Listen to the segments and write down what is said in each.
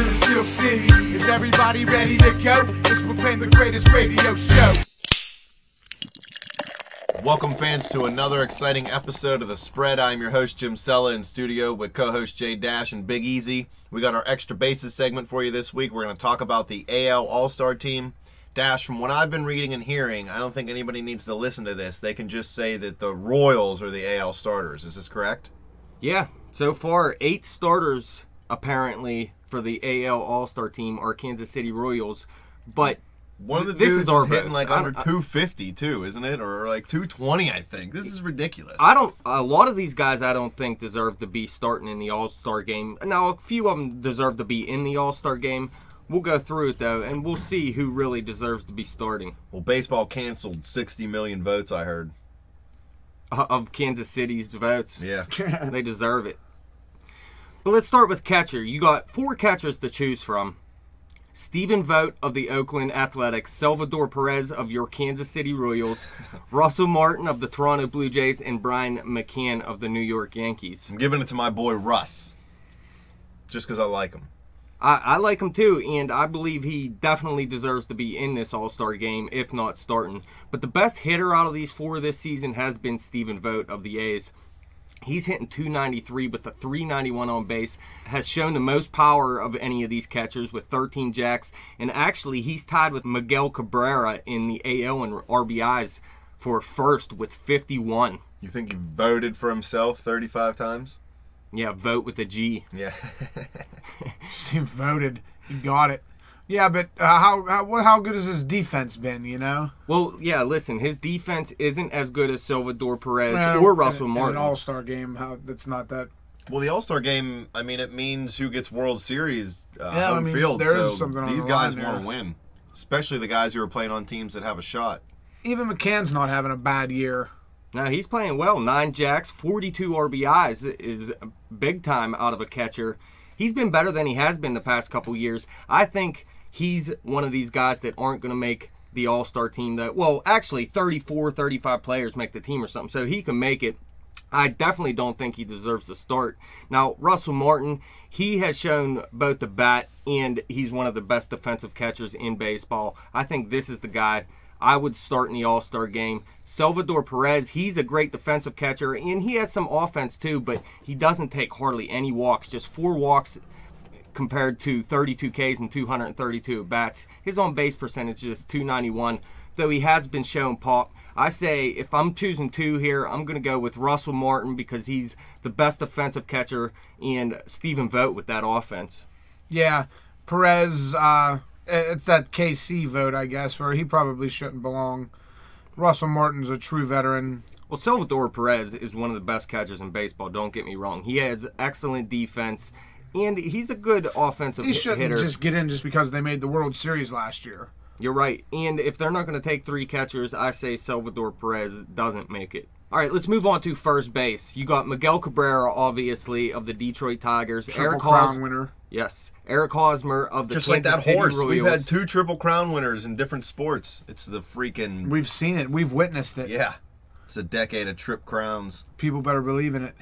in Steel City. Is everybody ready to go? Let's proclaim the greatest radio show. Welcome, fans, to another exciting episode of The Spread. I'm your host, Jim Sella, in studio with co-host Jay Dash and Big Easy. We got our extra bases segment for you this week. We're going to talk about the AL All-Star team. Dash, from what I've been reading and hearing, I don't think anybody needs to listen to this. They can just say that the Royals are the AL starters. Is this correct? Yeah. So far, 8 starters, apparently, for the AL All-Star team are Kansas City Royals. But one of the this dudes is our hitting vote. like under 250 too, isn't it? Or like 220, I think. This is ridiculous. A lot of these guys I don't think deserve to be starting in the All-Star game. Now, a few of them deserve to be in the All-Star game. We'll go through it, though, and we'll see who really deserves to be starting. Well, baseball canceled 60 million votes, I heard. Of Kansas City's votes. Yeah. They deserve it. But let's start with catcher. You got 4 catchers to choose from. Stephen Vogt of the Oakland Athletics, Salvador Perez of your Kansas City Royals, Russell Martin of the Toronto Blue Jays, and Brian McCann of the New York Yankees. I'm giving it to my boy Russ, just because I like him. I like him too, and I believe he definitely deserves to be in this All-Star game, if not starting. But the best hitter out of these 4 this season has been Stephen Vogt of the A's. He's hitting .293 with a .391 on base, has shown the most power of any of these catchers with 13 jacks, and actually he's tied with Miguel Cabrera in the AL and RBIs for first with 51. You think he voted for himself 35 times? Yeah, vote with a G. Yeah. He voted. He got it. Yeah, but how good has his defense been, you know? Well, yeah, listen, his defense isn't as good as Salvador Perez or Russell Martin. In an All-Star game, that's not that. Well, the All-Star game, I mean, it means who gets World Series home field. There so is something on these the guys line want there. to win, especially the guys who are playing on teams that have a shot. Even McCann's not having a bad year. No, he's playing well. 9 jacks, 42 RBIs is big time out of a catcher. He's been better than he has been the past couple years. I think he's one of these guys that aren't going to make the All-Star team. Well, actually, 34, 35 players make the team or something, so he can make it. I definitely don't think he deserves to start. Now, Russell Martin, he has shown both the bat and he's one of the best defensive catchers in baseball. I think this is the guy I would start in the All-Star game. Salvador Perez, he's a great defensive catcher, and he has some offense too, but he doesn't take hardly any walks, just 4 walks compared to 32 Ks and 232 at-bats. His on-base percentage is .291, though he has been shown pop. I say if I'm choosing 2 here, I'm going to go with Russell Martin because he's the best defensive catcher, and Stephen Vogt with that offense. Yeah, Perez, it's that KC vote, I guess, where he probably shouldn't belong. Russell Martin's a true veteran. Well, Salvador Perez is one of the best catchers in baseball, don't get me wrong. He has excellent defense, and he's a good offensive hitter. He shouldn't just get in just because they made the World Series last year. You're right. And if they're not going to take 3 catchers, I say Salvador Perez doesn't make it. All right, let's move on to first base. You got Miguel Cabrera, obviously, of the Detroit Tigers. Triple Crown winner. Yes. Eric Hosmer of the Just Kansas like that City horse. Royals. We've had 2 Triple Crown winners in different sports. It's the freaking... We've seen it. We've witnessed it. Yeah. It's a decade of Trip Crowns. People better believe in it.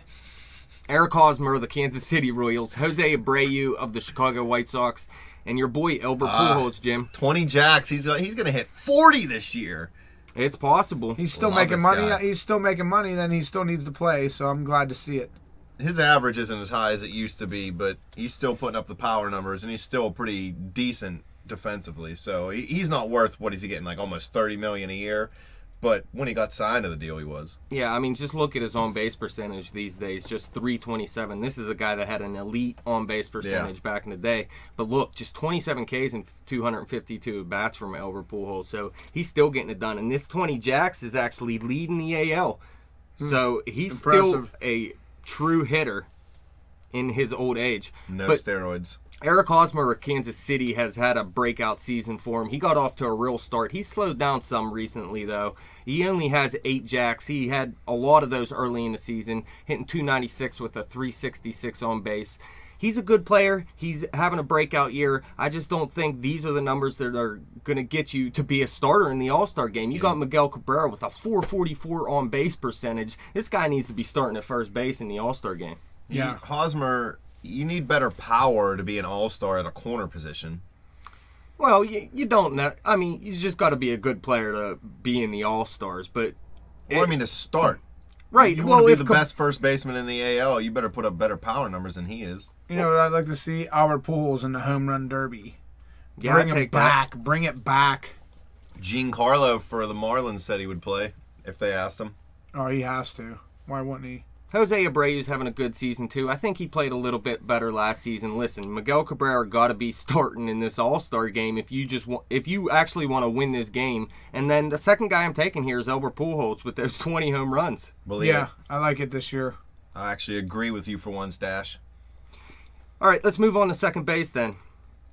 Eric Hosmer of the Kansas City Royals. Jose Abreu of the Chicago White Sox. And your boy, Albert Pujols, Jim. 20 jacks. He's going to hit 40 this year. It's possible. He's still Love making this money. guy. He's still making money. Then he still needs to play. So I'm glad to see it. His average isn't as high as it used to be, but he's still putting up the power numbers, and he's still pretty decent defensively. So he's not worth, what is he getting, like almost $30 million a year? But when he got signed to the deal, he was. Yeah, I mean, just look at his on-base percentage these days, just .327. This is a guy that had an elite on-base percentage back in the day. But look, just 27 Ks and 252 bats from Albert Pujols. So he's still getting it done. And this 20 jacks is actually leading the AL. So he's Impressive. still a true hitter in his old age. No But steroids. Eric Hosmer of Kansas City has had a breakout season for him. He got off to a real start. He slowed down some recently, though. He only has 8 jacks. He had a lot of those early in the season, hitting .296 with a .366 on base. He's a good player. He's having a breakout year. I just don't think these are the numbers that are going to get you to be a starter in the All-Star game. You got Miguel Cabrera with a .444 on base percentage. This guy needs to be starting at first base in the All-Star game. Yeah. Hosmer, you need better power to be an all-star at a corner position. Well, you don't know. I mean, you just got to be a good player to be in the All-Stars. But Well, I mean, to start. right. You well, want to if be the best first baseman in the AL, you better put up better power numbers than he is. You know what I'd like to see? Albert Pujols in the home run derby. yeah, Bring I'd him take back. Bring it back. Giancarlo for the Marlins said he would play if they asked him. Oh, he has to. Why wouldn't he? Jose Abreu's having a good season too. I think he played a little bit better last season. Listen, Miguel Cabrera got to be starting in this All-Star game if you actually want to win this game. And then the second guy I'm taking here is Albert Pujols with those 20 home runs. Believe Yeah, it. I like it this year. I actually agree with you for one, Stash. All right, let's move on to second base then.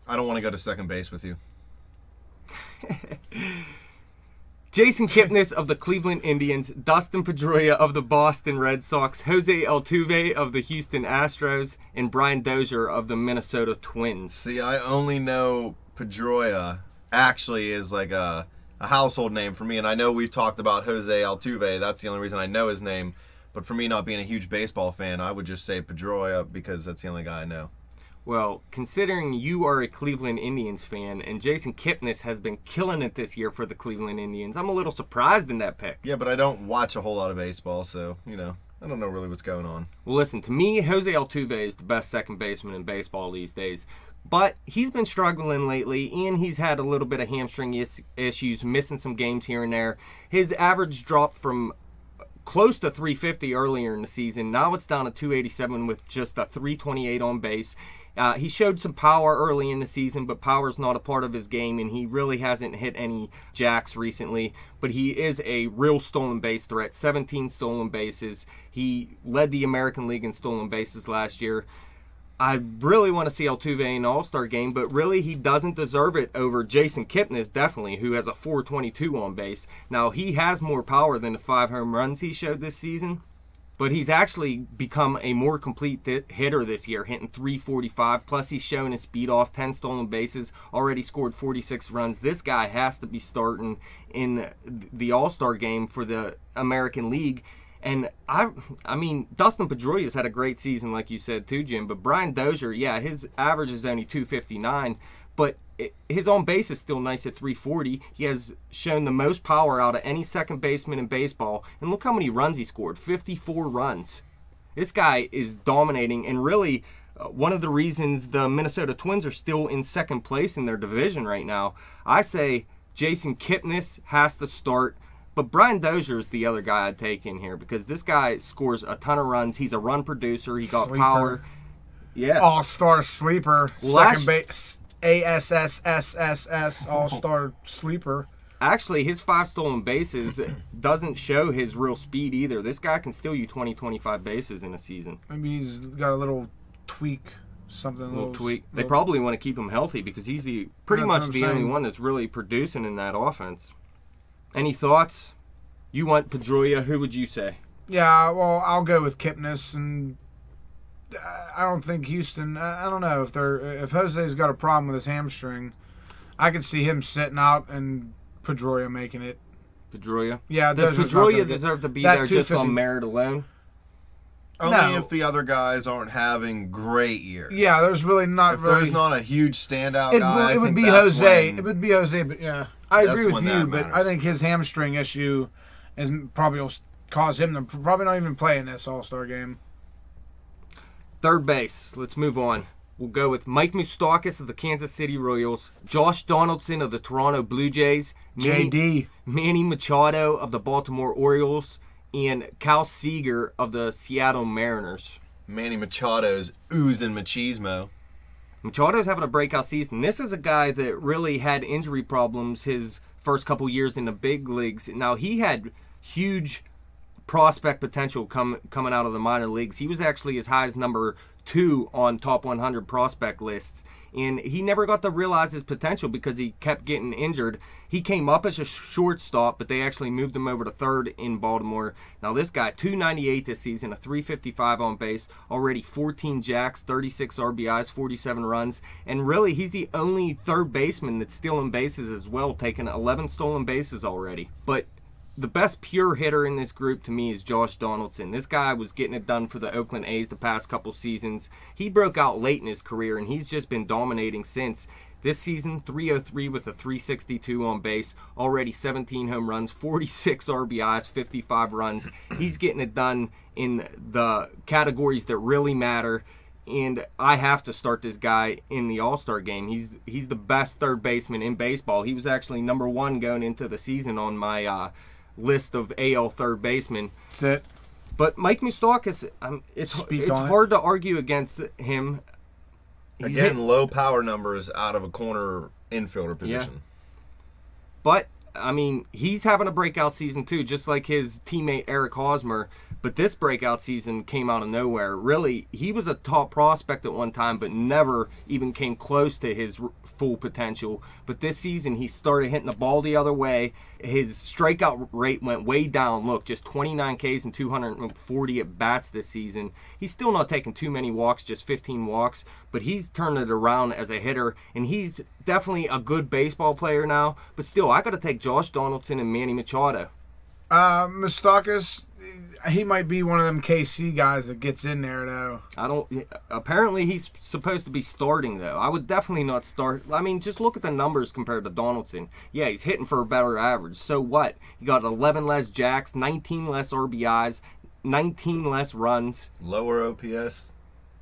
I don't want to go to second base with you. Jason Kipnis of the Cleveland Indians, Dustin Pedroia of the Boston Red Sox, Jose Altuve of the Houston Astros, and Brian Dozier of the Minnesota Twins. See, I only know Pedroia actually is like a household name for me, and I know we've talked about Jose Altuve. That's the only reason I know his name. But for me, not being a huge baseball fan, I would just say Pedroia because that's the only guy I know. Well, considering you are a Cleveland Indians fan and Jason Kipnis has been killing it this year for the Cleveland Indians, I'm a little surprised in that pick. Yeah, but I don't watch a whole lot of baseball, so, I don't know really what's going on. Well, listen, to me, Jose Altuve is the best second baseman in baseball these days. But he's been struggling lately, and he's had a little bit of hamstring issues, missing some games here and there. His average dropped from close to 350 earlier in the season. Now it's down to 287 with just a 328 on base. He showed some power early in the season, but power's not a part of his game, and he really hasn't hit any jacks recently. But he is a real stolen base threat, 17 stolen bases. He led the American League in stolen bases last year. I really want to see Altuve in the All-Star game, but really he doesn't deserve it over Jason Kipnis, definitely, who has a 422 on base. Now, he has more power than the 5 home runs he showed this season, but he's actually become a more complete hitter this year, hitting 345. Plus, he's showing his speed off, 10 stolen bases, already scored 46 runs. This guy has to be starting in the All-Star game for the American League. And I mean, Dustin Pedroia has had a great season, like you said, too, Jim. But Brian Dozier, yeah, his average is only 259, but his on base is still nice at 340. He has shown the most power out of any second baseman in baseball. And look how many runs he scored, 54 runs. This guy is dominating, and really one of the reasons the Minnesota Twins are still in second place in their division right now. I say Jason Kipnis has to start. But Brian Dozier is the other guy I'd take in here because this guy scores a ton of runs. He's a run producer. He got power. Yeah. All-star sleeper. Well, second base. ASSSSS. All-star sleeper. Actually, his 5 stolen bases doesn't show his real speed either. This guy can steal you 20, 25 bases in a season. Maybe he's got a little tweak. Something. A little tweak. They probably want to keep him healthy because he's pretty much the only one that's really producing in that offense. Any thoughts? You want Pedroia. Who would you say? Yeah, well, I'll go with Kipnis, and I don't think Houston. I don't know if Jose's got a problem with his hamstring. I could see him sitting out and Pedroia making it. Pedroia. Yeah. Does Pedroia deserve to be there just on merit alone? Only if the other guys aren't having great years. Yeah, there's really not. If there's not a huge standout guy, it would be Jose. It would be Jose, but yeah, I agree with you. But I think his hamstring issue is probably will cause him to probably not even play in this All-Star game. Third base. Let's move on. We'll go with Mike Moustakas of the Kansas City Royals, Josh Donaldson of the Toronto Blue Jays, Manny Machado of the Baltimore Orioles, and Cal Seager of the Seattle Mariners. Manny Machado's oozing machismo. Machado's having a breakout season. This is a guy that really had injury problems his first couple years in the big leagues. Now, he had huge prospect potential coming out of the minor leagues. He was actually as high as number 2 on top 100 prospect lists. And he never got to realize his potential because he kept getting injured. He came up as a shortstop, but they actually moved him over to third in Baltimore. Now this guy, 298 this season, a 355 on base, already 14 jacks, 36 RBIs, 47 runs. And really, he's the only third baseman that's stealing bases as well, taking 11 stolen bases already. But the best pure hitter in this group to me is Josh Donaldson. This guy was getting it done for the Oakland A's the past couple seasons. He broke out late in his career, and he's just been dominating since. This season, 303 with a 362 on base, already 17 home runs, 46 RBIs, 55 runs. He's getting it done in the categories that really matter, and I have to start this guy in the All-Star game. He's the best third baseman in baseball. He was actually number 1 going into the season on my list of AL third basemen. That's it. But Mike Moustakas, it's hard to argue against him. Again, low power numbers out of a corner infielder position. Yeah. But, I mean, he's having a breakout season too, just like his teammate Eric Hosmer. But this breakout season came out of nowhere. Really, he was a top prospect at one time, but never even came close to his full potential. But this season, he started hitting the ball the other way. His strikeout rate went way down. Look, just 29 Ks and 240 at bats this season. He's still not taking too many walks, just 15 walks. But he's turned it around as a hitter, and he's definitely a good baseball player now. But still, I got to take Josh Donaldson and Manny Machado. Moustakas, he might be one of them KC guys that gets in there, though. Apparently, he's supposed to be starting, though. I would definitely not start. I mean, just look at the numbers compared to Donaldson. Yeah, he's hitting for a better average. So what? He got 11 less jacks, 19 less RBIs, 19 less runs. Lower OPS?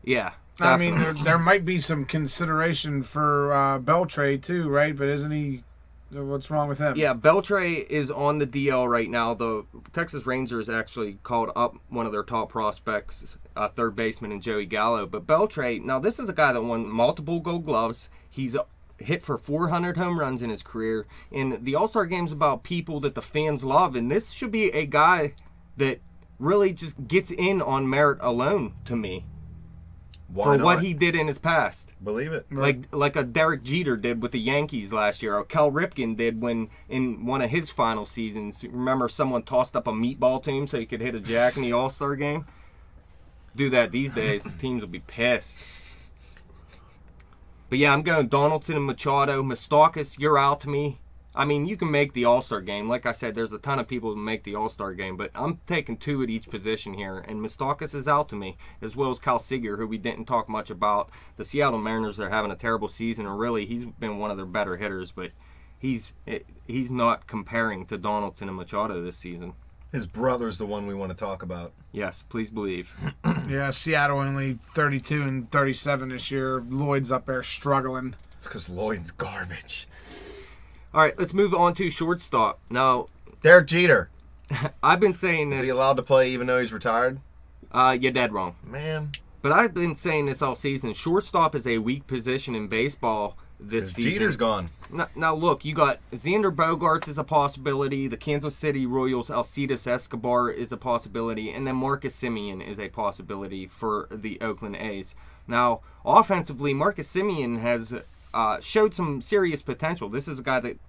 Yeah. Definitely. I mean, Uh, there might be some consideration for Beltre, too, right? But isn't he... What's wrong with him? Yeah, Beltre is on the DL right now. The Texas Rangers actually called up one of their top prospects, third baseman, in Joey Gallo. But Beltre, now this is a guy that won multiple Gold Gloves. He's hit for 400 home runs in his career. And the All-Star Game's about people that the fans love. And this should be a guy that really just gets in on merit alone to me. Why not? What he did in his past. Believe it. Like a Derek Jeter did with the Yankees last year, or Cal Ripken did when in one of his final seasons. Remember, someone tossed up a meatball to him so he could hit a jack in the All-Star game? Do that these days, teams will be pissed. But yeah, I'm going Donaldson and Machado. Moustakas, you're out to me. I mean, you can make the All-Star game. Like I said, there's a ton of people who make the All-Star game, but I'm taking 2 at each position here, and Moustakas is out to me, as well as Cal Seager, who we didn't talk much about. The Seattle Mariners are having a terrible season, and really, he's been one of their better hitters, but he's not comparing to Donaldson and Machado this season. His brother's the one we want to talk about. Yes, please believe. Yeah, Seattle only 32 and 37 this year. Lloyd's up there struggling. It's because Lloyd's garbage. All right, let's move on to shortstop. Now, Derek Jeter. I've been saying this. Is he allowed to play even though he's retired? You're dead wrong. Man. But I've been saying this all season. Shortstop is a weak position in baseball this season. Jeter's gone. Now, look, you got Xander Bogaerts is a possibility. The Kansas City Royals' Alcides Escobar is a possibility. And then Marcus Semien is a possibility for the Oakland A's. Now, offensively, Marcus Semien has showed some serious potential. This is a guy that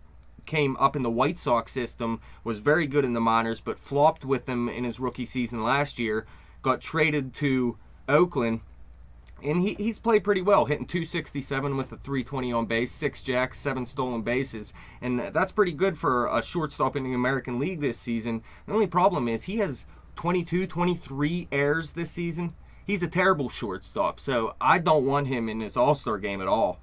came up in the White Sox system, was very good in the minors, but flopped with them in his rookie season last year, got traded to Oakland, and he's played pretty well, hitting 267 with a 320 on base, 6 jacks, 7 stolen bases, and that's pretty good for a shortstop in the American League this season. The only problem is he has 22, 23 errors this season. He's a terrible shortstop, so I don't want him in this All-Star game at all.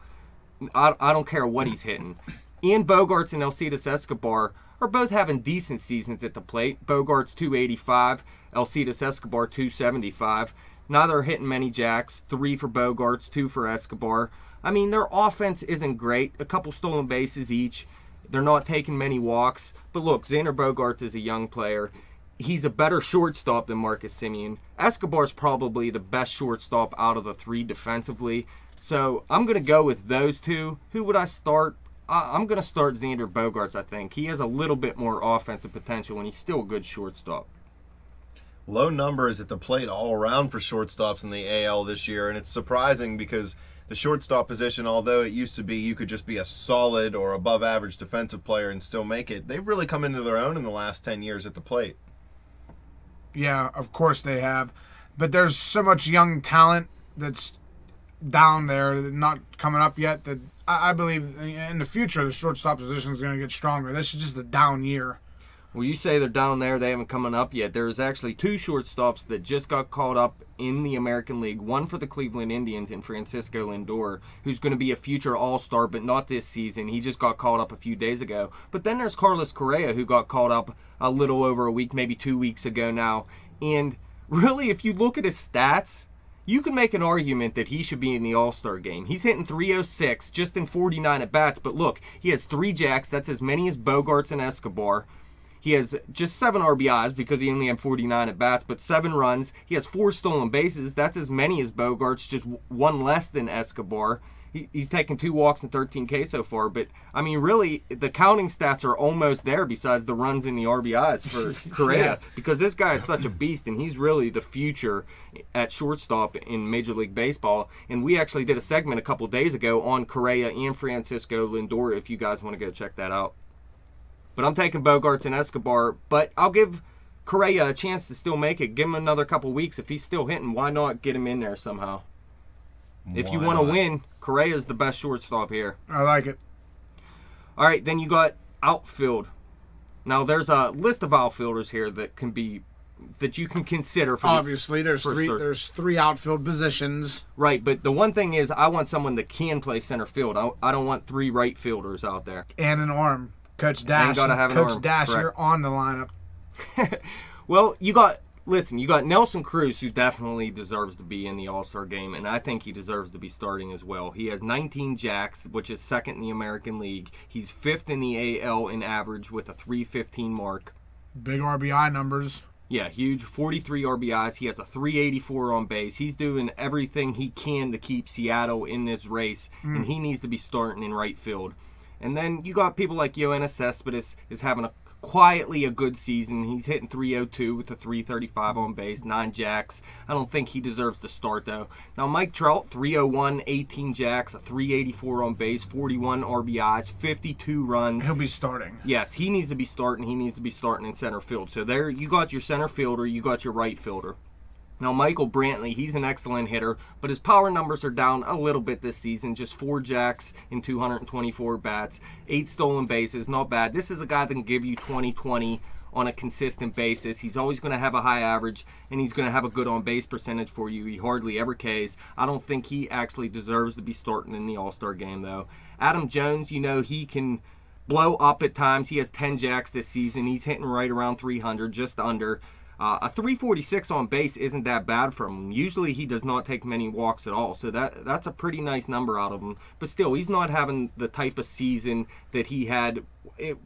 I don't care what he's hitting. Ian Bogaerts and Alcides Escobar are both having decent seasons at the plate. Bogaerts 285, Alcides Escobar 275. Neither are hitting many jacks. 3 for Bogaerts, 2 for Escobar. I mean, their offense isn't great. A couple stolen bases each. They're not taking many walks. But look, Xander Bogaerts is a young player. He's a better shortstop than Marcus Semien. Escobar's probably the best shortstop out of the 3 defensively. So I'm going to go with those 2. Who would I start? I'm going to start Xander Bogaerts, I think. He has a little bit more offensive potential, and he's still a good shortstop. Low numbers at the plate all around for shortstops in the AL this year, and it's surprising because the shortstop position, although it used to be you could just be a solid or above average defensive player and still make it, they've really come into their own in the last 10 years at the plate. Yeah, of course they have. But there's so much young talent that's down there, not coming up yet, that I believe in the future the shortstop position is going to get stronger. This is just a down year. Well, you say they're down there. They haven't come up yet. There's actually 2 shortstops that just got called up in the American League. One for the Cleveland Indians and Francisco Lindor, who's going to be a future All-Star, but not this season. He just got called up a few days ago. But then there's Carlos Correa, who got called up a little over a week, maybe 2 weeks ago now. And really, if you look at his stats, you can make an argument that he should be in the All-Star game. He's hitting .306 just in 49 at-bats. But look, he has 3 jacks. That's as many as Bogarts and Escobar. He has just 7 RBIs because he only had 49 at-bats, but 7 runs. He has 4 stolen bases. That's as many as Bogarts, just 1 less than Escobar. He's taken 2 walks and 13 K so far. But, I mean, really, the counting stats are almost there besides the runs and the RBIs for Correa. Because this guy is such a beast, and he's really the future at shortstop in Major League Baseball. And we actually did a segment a couple days ago on Correa and Francisco Lindor, if you guys want to go check that out. But I'm taking Bogarts and Escobar. But I'll give Correa a chance to still make it. Give him another couple weeks. If he's still hitting, why not get him in there somehow? If you want to win, Correa's the best shortstop here. I like it. All right, then you got outfield. Now, there's a list of outfielders here that you can consider. Obviously, there's 3 outfield positions. Right, but the one thing is I want someone that can play center field. I don't want 3 right fielders out there. And an arm. Coach Dash, you're on the lineup. Well, you got Nelson Cruz, who definitely deserves to be in the All-Star game, and I think he deserves to be starting as well. He has 19 jacks, which is 2nd in the American League. He's 5th in the AL in average with a .315 mark. Big RBI numbers. Yeah, huge. 43 RBIs. He has a .384 on base. He's doing everything he can to keep Seattle in this race, and he needs to be starting in right field. And then you got people like Yoenis Cespedes is having quietly a good season. He's hitting .302 with a .335 on base, 9 jacks. I don't think he deserves to start, though. Now, Mike Trout, .301, 18 jacks, a .384 on base, 41 RBIs, 52 runs. He'll be starting. Yes, he needs to be starting. He needs to be starting in center field. So there you got your center fielder, you got your right fielder. Now, Michael Brantley, he's an excellent hitter, but his power numbers are down a little bit this season. Just 4 jacks in 224 bats, 8 stolen bases, not bad. This is a guy that can give you 20-20 on a consistent basis. He's always going to have a high average, and he's going to have a good on-base percentage for you. He hardly ever Ks. I don't think he actually deserves to be starting in the All-Star game, though. Adam Jones, he can blow up at times. He has 10 jacks this season. He's hitting right around 300, just under. A .346 on base isn't that bad from him. Usually he does not take many walks at all, so that's a pretty nice number out of him. But still, he's not having the type of season that he had.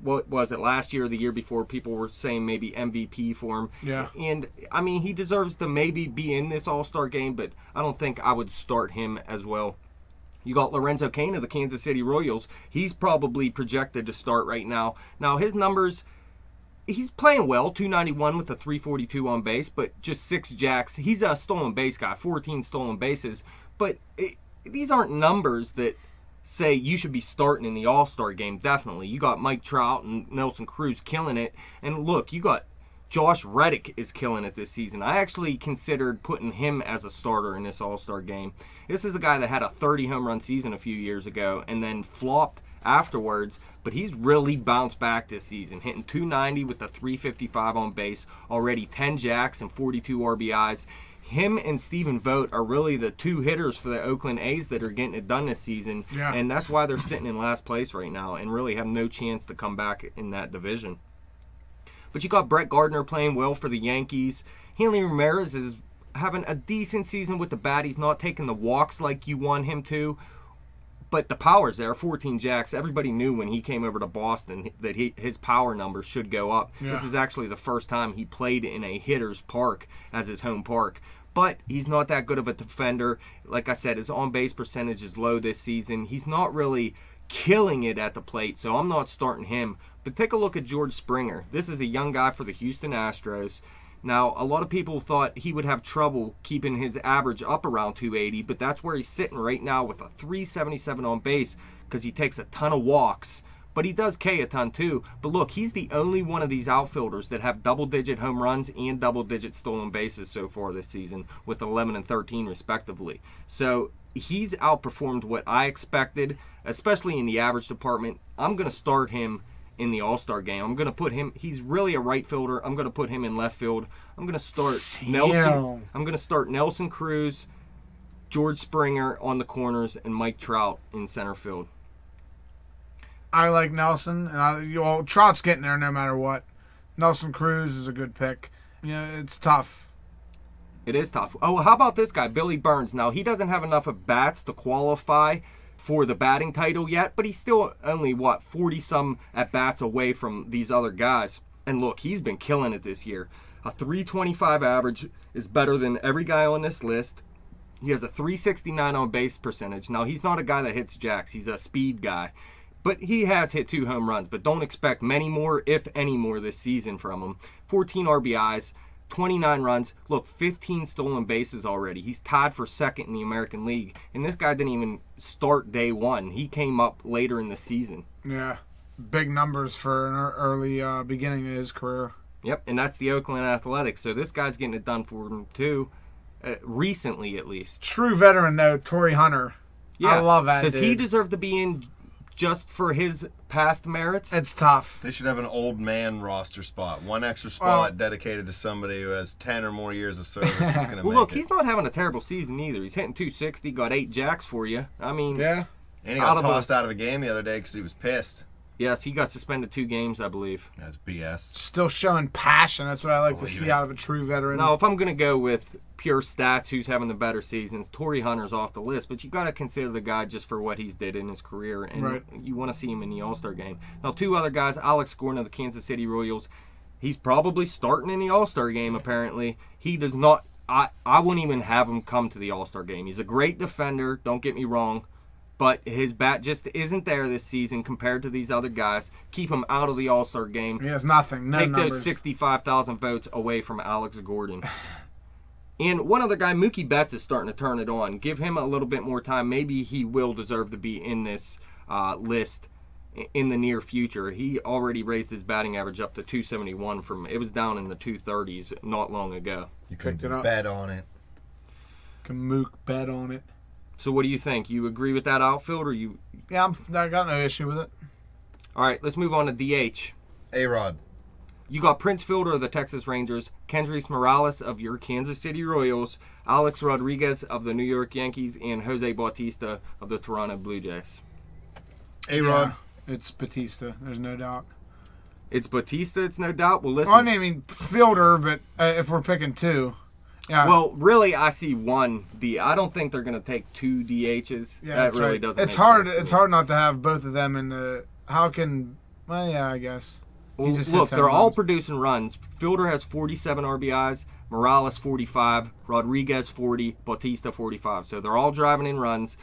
What was it, last year or the year before? People were saying maybe MVP for him. Yeah. And, I mean, he deserves to maybe be in this All-Star game, but I don't think I would start him as well. You got Lorenzo Cain of the Kansas City Royals. He's probably projected to start right now. Now, his numbers... He's playing well, .291 with a .342 on base, but just 6 jacks. He's a stolen base guy, 14 stolen bases. But these aren't numbers that say you should be starting in the All-Star game, definitely. You got Mike Trout and Nelson Cruz killing it. And look, you got Josh Reddick is killing it this season. I actually considered putting him as a starter in this All-Star game. This is a guy that had a 30 home run season a few years ago and then flopped afterwards, but he's really bounced back this season, hitting .290 with a .355 on base, already 10 jacks and 42 RBIs. Him and Stephen Vogt are really the 2 hitters for the Oakland A's that are getting it done this season, and that's why they're sitting in last place right now and really have no chance to come back in that division. But you got Brett Gardner playing well for the Yankees. Hanley Ramirez is having a decent season with the bat. He's not taking the walks like you want him to, but the power's there, 14 jacks. Everybody knew when he came over to Boston that his power numbers should go up. Yeah. This is actually the first time he played in a hitter's park as his home park. But he's not that good of a defender. Like I said, his on-base percentage is low this season. He's not really killing it at the plate, so I'm not starting him. But take a look at George Springer. This is a young guy for the Houston Astros. Now, a lot of people thought he would have trouble keeping his average up around 280, but that's where he's sitting right now with a 377 on base because he takes a ton of walks. But he does K a ton too. But look, he's the only one of these outfielders that have double-digit home runs and double-digit stolen bases so far this season with 11 and 13 respectively. So he's outperformed what I expected, especially in the average department. I'm going to start him in the All-Star game. I'm going to put him, he's really a right fielder. I'm going to put him in left field. I'm going to start Nelson. I'm going to start Nelson Cruz, George Springer on the corners, and Mike Trout in center field. I like Nelson, and Trout's getting there no matter what. Nelson Cruz is a good pick. Yeah, it's tough. It is tough. Oh, how about this guy, Billy Burns? Now, he doesn't have enough at bats to qualify for the batting title yet, but he's still only, 40-some at bats away from these other guys. And look, he's been killing it this year. A 325 average is better than every guy on this list. He has a 369 on base percentage. Now, he's not a guy that hits jacks. He's a speed guy. But he has hit 2 home runs, but don't expect many more, if any more, this season from him. 14 RBIs, 29 runs. Look, 15 stolen bases already. He's tied for second in the American League. And this guy didn't even start day one. He came up later in the season. Yeah, big numbers for an early beginning of his career. Yep, and that's the Oakland Athletics. So this guy's getting it done for him, too, recently at least. True veteran, though, Torii Hunter. Yeah, I love that Does he deserve to be in just for his past merits? It's tough. They should have an old man roster spot. One extra spot dedicated to somebody who has 10 or more years of service that's going to make look, it. He's not having a terrible season either. He's hitting 260, got 8 jacks for you. I mean, yeah. And he got tossed out of a game the other day because he was pissed. Yes, he got suspended 2 games, I believe. That's BS. Still showing passion. That's what I like to see out of a true veteran. Now, if I'm going to go with pure stats, who's having the better seasons, Torii Hunter's off the list, but you got to consider the guy just for what he's did in his career, and you want to see him in the All-Star game. Now, 2 other guys, Alex Gordon of the Kansas City Royals. He's probably starting in the All-Star game, apparently. He does not, I wouldn't even have him come to the All-Star game. He's a great defender, don't get me wrong, but his bat just isn't there this season compared to these other guys. Keep him out of the All-Star game. He has nothing. No Take numbers. those 65,000 votes away from Alex Gordon. And one other guy, Mookie Betts, is starting to turn it on. Give him a little bit more time. Maybe he will deserve to be in this list in the near future. He already raised his batting average up to 271 from it was down in the 230s not long ago. You can bet on it. Can Mook bet on it. So what do you think? You agree with that outfield, or you? Yeah, I got no issue with it. All right, let's move on to DH. A-Rod. You got Prince Fielder of the Texas Rangers, Kendrys Morales of your Kansas City Royals, Alex Rodriguez of the New York Yankees, and Jose Bautista of the Toronto Blue Jays. A-Rod. Yeah, it's Bautista. There's no doubt. It's Bautista, it's no doubt. Well, listen. Well, I mean, fielder, but if we're picking 2. Yeah. Well, really, I see 1 D. I don't think they're going to take 2 DHs. Yeah, that really doesn't. It's make hard. sense It's hard not to have both of them in the. How can? Well, yeah, I guess. Well, look, they're all producing runs. Fielder has 47 RBIs, Morales 45, Rodriguez 40, Bautista 45. So they're all driving in runs.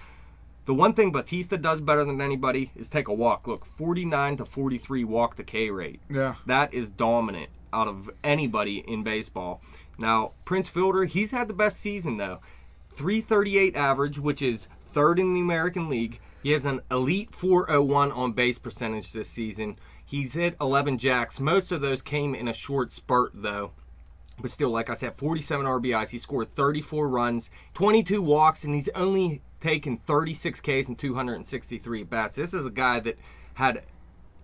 The one thing Bautista does better than anybody is take a walk. Look, 49 to 43 walk to K rate. Yeah. That is dominant out of anybody in baseball. Now, Prince Fielder, he's had the best season, though. 338 average, which is 3rd in the American League. He has an elite 401 on base percentage this season. He's hit 11 jacks. Most of those came in a short spurt, though. But still, like I said, 47 RBIs. He scored 34 runs, 22 walks, and he's only taken 36 Ks and 263 bats. This is a guy that had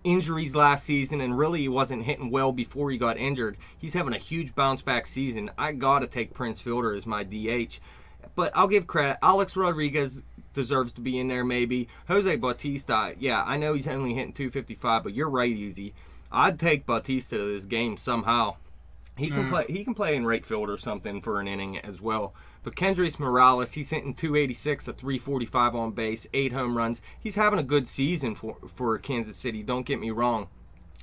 injuries last season, and really he wasn't hitting well before he got injured. He's having a huge bounce-back season. I got to take Prince Fielder as my DH. But I'll give credit. Alex Rodriguez deserves to be in there maybe. Jose Bautista, yeah, I know he's only hitting 255, but you're right, Easy. I'd take Bautista to this game somehow. He can play in right field or something for an inning as well. But Kendrys Morales, he's hitting 286, a 345 on base, 8 home runs. He's having a good season for Kansas City, don't get me wrong.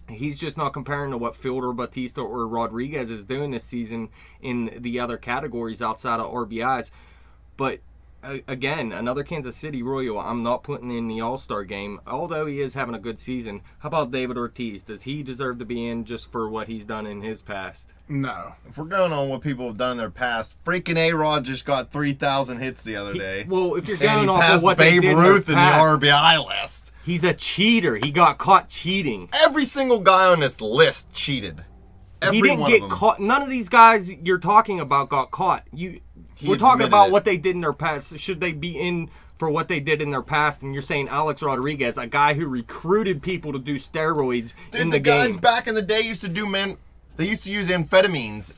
He's just not comparing to what Fielder, Bautista, or Rodriguez is doing this season in the other categories outside of RBIs. But again, another Kansas City Royal I'm not putting in the All-Star game, although he is having a good season. How about David Ortiz? Does he deserve to be in just for what he's done in his past? No. If we're going on what people have done in their past, freaking A-Rod just got 3,000 hits the other day. Well, if you're and going he off passed of what Babe they did Ruth in in the past, RBI list. He's a cheater. He got caught cheating. Every single guy on this list cheated. Every He didn't one get of them. caught. None of these guys you're talking about got caught. We're talking admitted about it. what they did in their past. Should they be in for what they did in their past, and you're saying Alex Rodriguez, a guy who recruited people to do steroids in the game. Guys back in the day used to do, they used to use amphetamines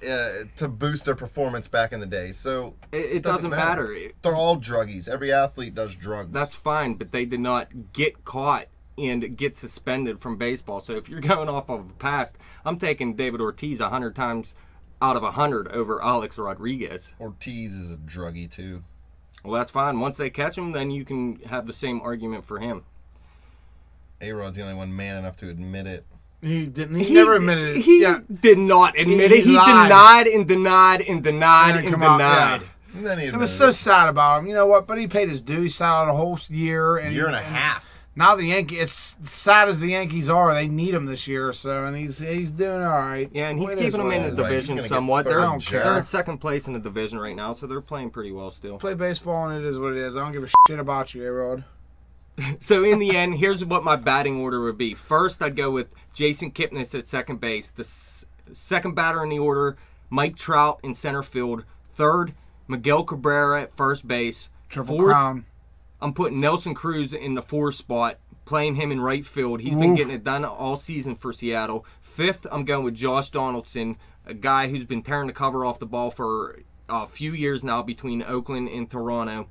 to boost their performance back in the day. So it doesn't matter. They're all druggies. Every athlete does drugs. That's fine, but they did not get caught and get suspended from baseball. So if you're going off of the past, I'm taking David Ortiz 100 times out of 100 over Alex Rodriguez. Ortiz is a druggie too. Well, that's fine. Once they catch him, then you can have the same argument for him. A-Rod's the only one man enough to admit it. He didn't. He never admitted it. He did not admit it. He denied and denied and denied and denied. And then it was so sad about him. You know what? But he paid his due. He sat out a whole year. And year and a half. Now the Yankees, it's sad as the Yankees are, they need him this year. So, and he's doing all right. Yeah, and he's keeping them in the division somewhat. They're in second place in the division right now, so they're playing pretty well still. Play baseball, and it is what it is. I don't give a shit about you, A-Rod. So in the end, here's what my batting order would be. First, I'd go with Jason Kipnis at second base. The second batter in the order, Mike Trout in center field. Third, Miguel Cabrera at first base. Triple crown. I'm putting Nelson Cruz in the 4 spot, playing him in right field. He's been getting it done all season for Seattle. Fifth, I'm going with Josh Donaldson, a guy who's been tearing the cover off the ball for a few years now between Oakland and Toronto.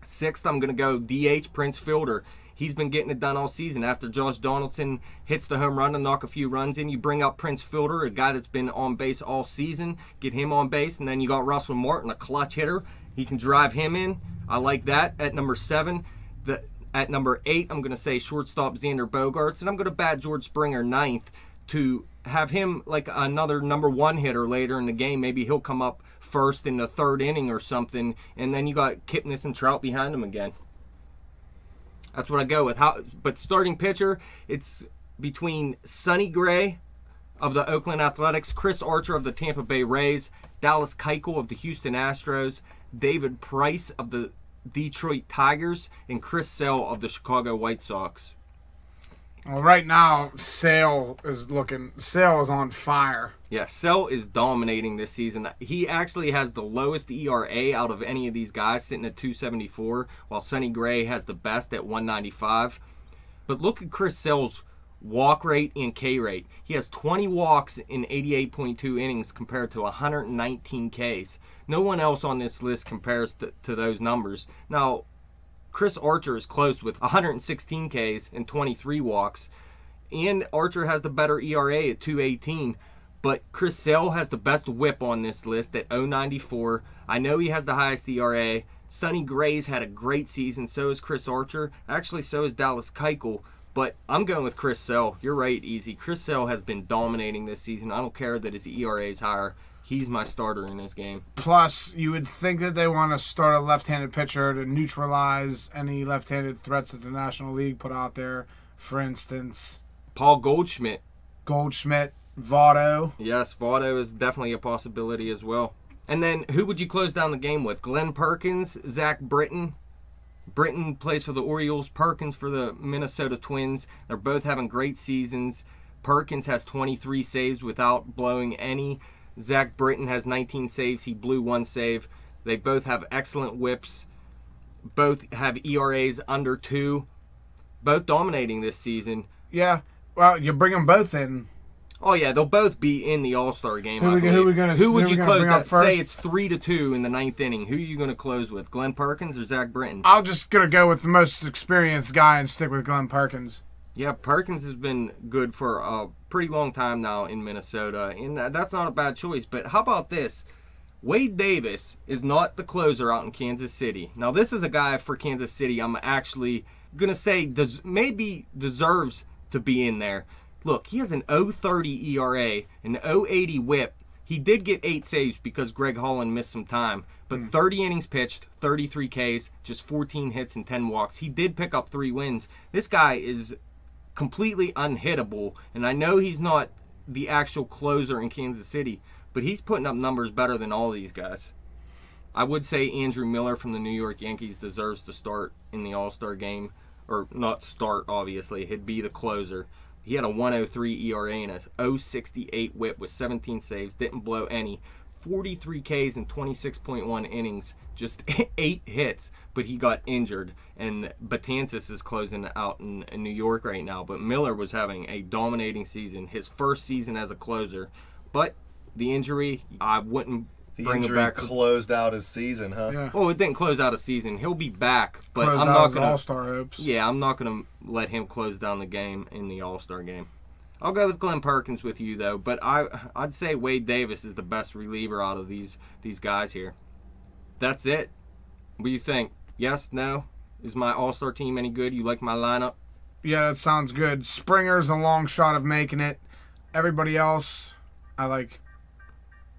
Sixth, I'm going to go DH Prince Fielder. He's been getting it done all season. After Josh Donaldson hits the home run to knock a few runs in, you bring up Prince Fielder, a guy that's been on base all season, get him on base, and then you got Russell Martin, a clutch hitter. He can drive him in. I like that at number 7. At number 8, I'm going to say shortstop Xander Bogaerts, and I'm going to bat George Springer 9th to have him like another number 1 hitter later in the game. Maybe he'll come up first in the 3rd inning or something, and then you got Kipnis and Trout behind him again. That's what I go with. But starting pitcher, it's between Sonny Gray of the Oakland Athletics, Chris Archer of the Tampa Bay Rays, Dallas Keuchel of the Houston Astros, David Price of the Detroit Tigers, and Chris Sale of the Chicago White Sox. Well, right now, Sale is on fire. Yeah, Sale is dominating this season. He actually has the lowest ERA out of any of these guys, sitting at 2.74, while Sonny Gray has the best at 1.95. But look at Chris Sale's walk rate and K rate. He has 20 walks in 88.2 innings compared to 119 Ks. No one else on this list compares to those numbers. Now, Chris Archer is close with 116 Ks and 23 walks, and Archer has the better ERA at 2.18. But Chris Sale has the best whip on this list at 0.94. I know he has the highest ERA. Sonny Gray's had a great season. So is Chris Archer. Actually, so is Dallas Keuchel. But I'm going with Chris Sale. You're right, Easy. Chris Sale has been dominating this season. I don't care that his ERA is higher. He's my starter in this game. Plus, you would think that they want to start a left-handed pitcher to neutralize any left-handed threats that the National League put out there. For instance, Paul Goldschmidt. Votto. Yes, Votto is definitely a possibility as well. And then who would you close down the game with? Glenn Perkins, Zach Britton. Britton plays for the Orioles, Perkins for the Minnesota Twins. They're both having great seasons. Perkins has 23 saves without blowing any. Zach Britton has 19 saves. He blew 1 save. They both have excellent whips. Both have ERAs under 2. Both dominating this season. Yeah. Well, you bring them both in. Oh, yeah. They'll both be in the All-Star game. Who would you close that? Say it's 3-2 in the 9th inning. Who are you going to close with? Glenn Perkins or Zach Britton? I'm just going to go with the most experienced guy and stick with Glenn Perkins. Yeah, Perkins has been good for a pretty long time now in Minnesota, and that's not a bad choice. But how about this? Wade Davis is not the closer out in Kansas City. Now, this is a guy for Kansas City I'm actually going to say maybe deserves to be in there. Look, he has an 0.30 ERA, an 0.80 whip. He did get 8 saves because Greg Holland missed some time. But 30 innings pitched, 33 Ks, just 14 hits and 10 walks. He did pick up 3 wins. This guy is completely unhittable, and I know he's not the actual closer in Kansas City, but he's putting up numbers better than all these guys. I would say Andrew Miller from the New York Yankees deserves to start in the All-Star game, or not start, obviously. He'd be the closer. He had a 1.03 ERA and a 0.68 whip with 17 saves, didn't blow any. 43 Ks in 26.1 innings, just 8 hits, but he got injured. And Betances is closing out in New York right now. But Miller was having a dominating season, his first season as a closer. But the injury, I wouldn't bring him back. Closed out his season, huh? Yeah. Well, it didn't close out a season. He'll be back, but Closed I'm out not his going to. All-Star hopes. Yeah, I'm not going to let him close down the game in the All-Star game. I'll go with Glenn Perkins with you though, but I'd say Wade Davis is the best reliever out of these guys here. That's it. What do you think? Yes, no? Is my All-Star team any good? You like my lineup? Yeah, that sounds good. Springer's a long shot of making it. Everybody else, I like.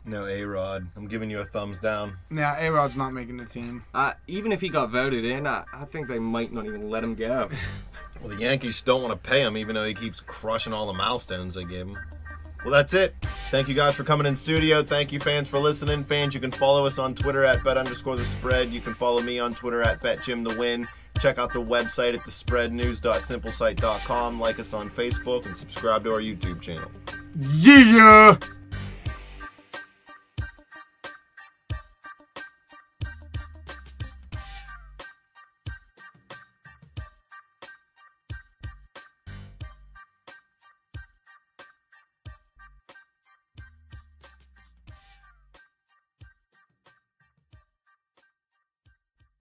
No, A-Rod. I'm giving you a thumbs down. Yeah, A-Rod's not making the team. Even if he got voted in, I think they might not even let him go. Well, the Yankees don't want to pay him, even though he keeps crushing all the milestones they gave him. Well, that's it. Thank you guys for coming in studio. Thank you, fans, for listening. Fans, you can follow us on Twitter at bet_the_spread. You can follow me on Twitter at betjimthewin. Check out the website at thespreadnews.simplesite.com. Like us on Facebook and subscribe to our YouTube channel. Yeah!